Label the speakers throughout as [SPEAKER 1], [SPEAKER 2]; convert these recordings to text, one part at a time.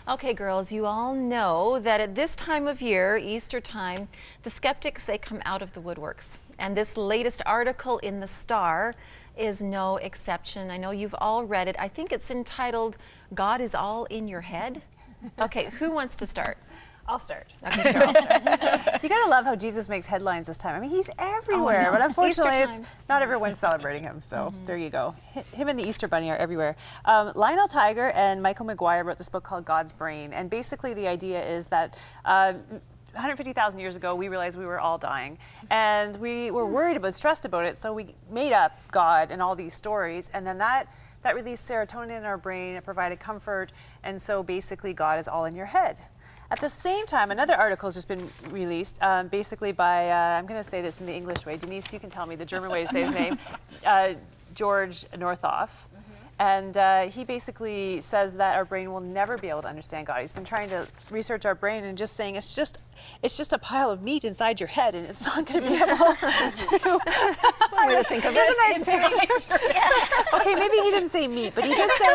[SPEAKER 1] Okay, girls, you all know that at this time of year, Easter time, the skeptics, they come out of the woodworks. And this latest article in The Star is no exception. I know you've all read it. I think it's entitled, God is All in Your Head. Okay, who wants to start?
[SPEAKER 2] I'll start.
[SPEAKER 1] Okay, sure, I'll start.
[SPEAKER 2] You gotta love how Jesus makes headlines this time. I mean, he's everywhere, but unfortunately, it's not everyone's celebrating him. So there you go. Him and the Easter Bunny are everywhere. Lionel Tiger and Michael McGuire wrote this book called God's Brain, and basically the idea is that 150,000 years ago, we realized we were all dying, and we were worried about, stressed about it, so we made up God and all these stories, and then that released serotonin in our brain. It provided comfort, and so basically God is all in your head. At the same time, another article has just been released, basically by, I'm going to say this in the English way. Denise, you can tell me the German way to say his name, George Northoff. And he basically says that our brain will never be able to understand God. He's been trying to research our brain and just saying it's just a pile of meat inside your head, and it's not going to be able to.
[SPEAKER 1] One way to think of it.
[SPEAKER 2] Okay, maybe he didn't say meat, but he did say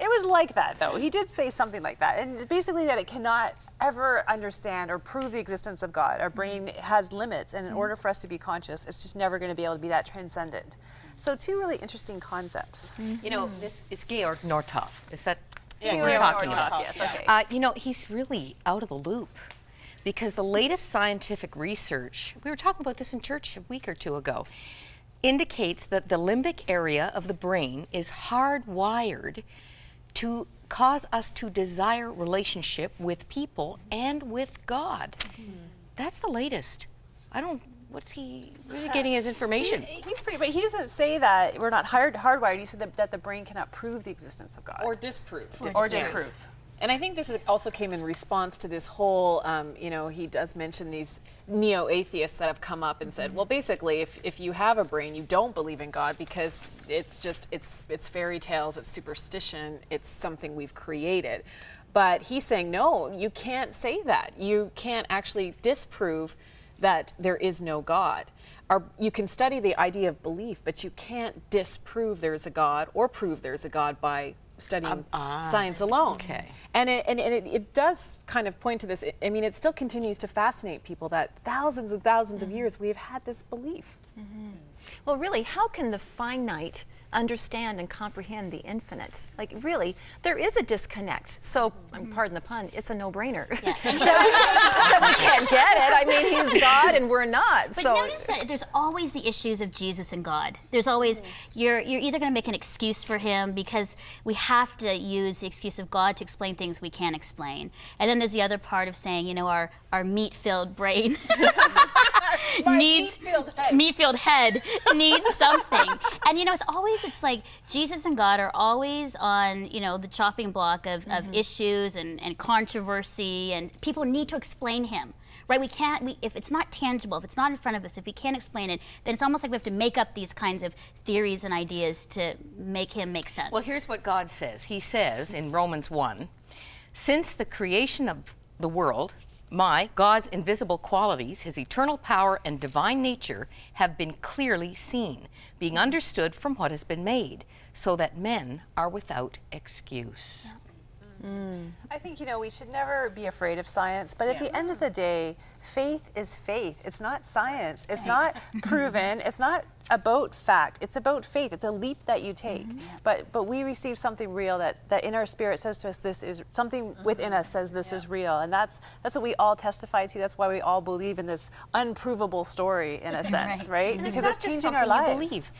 [SPEAKER 2] it was like that though. He did say something like that, and basically that it cannot ever understand or prove the existence of God. Our brain has limits, and in order for us to be conscious, it's just never going to be able to be that transcendent. So two really interesting concepts.
[SPEAKER 3] You know, it's Georg Northoff. Is that
[SPEAKER 2] Yeah,
[SPEAKER 3] what we're talking about?
[SPEAKER 2] Yes, okay.
[SPEAKER 3] You know, he's really out of the loop because the latest scientific research, we were talking about this in church a week or two ago, indicates that the limbic area of the brain is hardwired to cause us to desire relationship with people and with God. That's the latest. What's he really getting his information?
[SPEAKER 2] He's pretty, but he doesn't say that we're not hardwired. He said that the brain cannot prove the existence of God.
[SPEAKER 4] Or disprove.
[SPEAKER 2] Or disprove.
[SPEAKER 4] And I think this also came in response to this whole, you know, he does mention these neo-atheists that have come up and said, well, basically, if you have a brain, you don't believe in God because it's just, it's fairy tales, it's superstition, it's something we've created. But he's saying, no, you can't say that. You can't actually disprove that there is no God. You can study the idea of belief, but you can't disprove there's a God or prove there's a God by studying science alone.
[SPEAKER 3] Okay.
[SPEAKER 4] And it does kind of point to this. I mean, it still continues to fascinate people that thousands and thousands of years we've had this belief.
[SPEAKER 1] Well, really, how can the finite understand and comprehend the infinite? Like, really, there is a disconnect. So, pardon the pun, it's a no-brainer.
[SPEAKER 5] Yeah. And
[SPEAKER 1] We can't get it. I mean, he's God and we're not.
[SPEAKER 5] But
[SPEAKER 1] so
[SPEAKER 5] notice that there's always the issues of Jesus and God. There's always, you're either going to make an excuse for him because we have to use the excuse of God to explain things we can't explain. And then there's the other part of saying, you know, our meat-filled brain needs, meat-filled head needs something. And you know, it's like Jesus and God are always on, you know, the chopping block of issues and controversy, and people need to explain him. Right, if it's not tangible, if it's not in front of us, if we can't explain it, then it's almost like we have to make up these kinds of theories and ideas to make him make sense.
[SPEAKER 3] Well, here's what God says. He says in Romans 1, since the creation of the world, God's invisible qualities, his eternal power and divine nature have been clearly seen, being understood from what has been made, so that men are without excuse.
[SPEAKER 2] I think, you know, we should never be afraid of science, but at the end of the day, faith is faith. It's not science. It's not proven. It's not about fact. It's about faith. It's a leap that you take. But we receive something real that in our spirit says to us, this is something within us says this is real. And that's what we all testify to. That's why we all believe in this unprovable story in a sense, right?
[SPEAKER 3] And
[SPEAKER 2] Because
[SPEAKER 3] it's
[SPEAKER 2] it's
[SPEAKER 3] not just
[SPEAKER 2] changing our
[SPEAKER 3] something you
[SPEAKER 2] lives.
[SPEAKER 3] believe.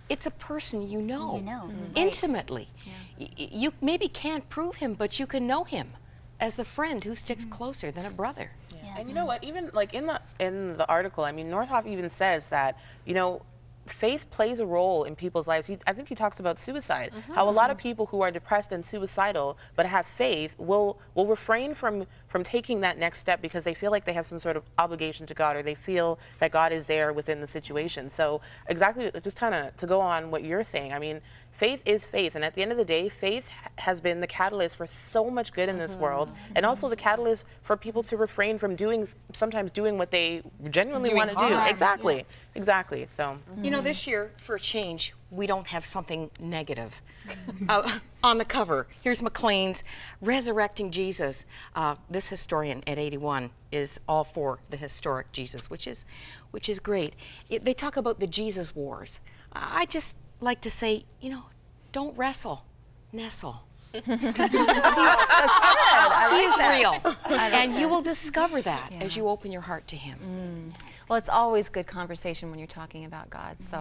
[SPEAKER 3] It's a person you know,
[SPEAKER 5] right.
[SPEAKER 3] intimately. You maybe can't prove him, but you can know him as the friend who sticks closer than a brother.
[SPEAKER 6] And you know what? Even like in the article, I mean, Northoff even says that, you know, faith plays a role in people's lives. I think he talks about suicide, how a lot of people who are depressed and suicidal but have faith will refrain from taking that next step because they feel like they have some sort of obligation to God, or they feel that God is there within the situation. So exactly, just kind of to go on what you're saying, I mean, faith is faith, and at the end of the day, faith has been the catalyst for so much good in this world, and also the catalyst for people to refrain from sometimes doing what they genuinely want to do. Exactly. So
[SPEAKER 3] you know, this year, for a change, we don't have something negative on the cover. Here's Maclean's Resurrecting Jesus. This historian at 81 is all for the historic Jesus, which is great. They talk about the Jesus wars. I just like to say, you know, don't wrestle, nestle. He is real, and you will discover that as you open your heart to him.
[SPEAKER 1] Well, it's always good conversation when you're talking about God. So.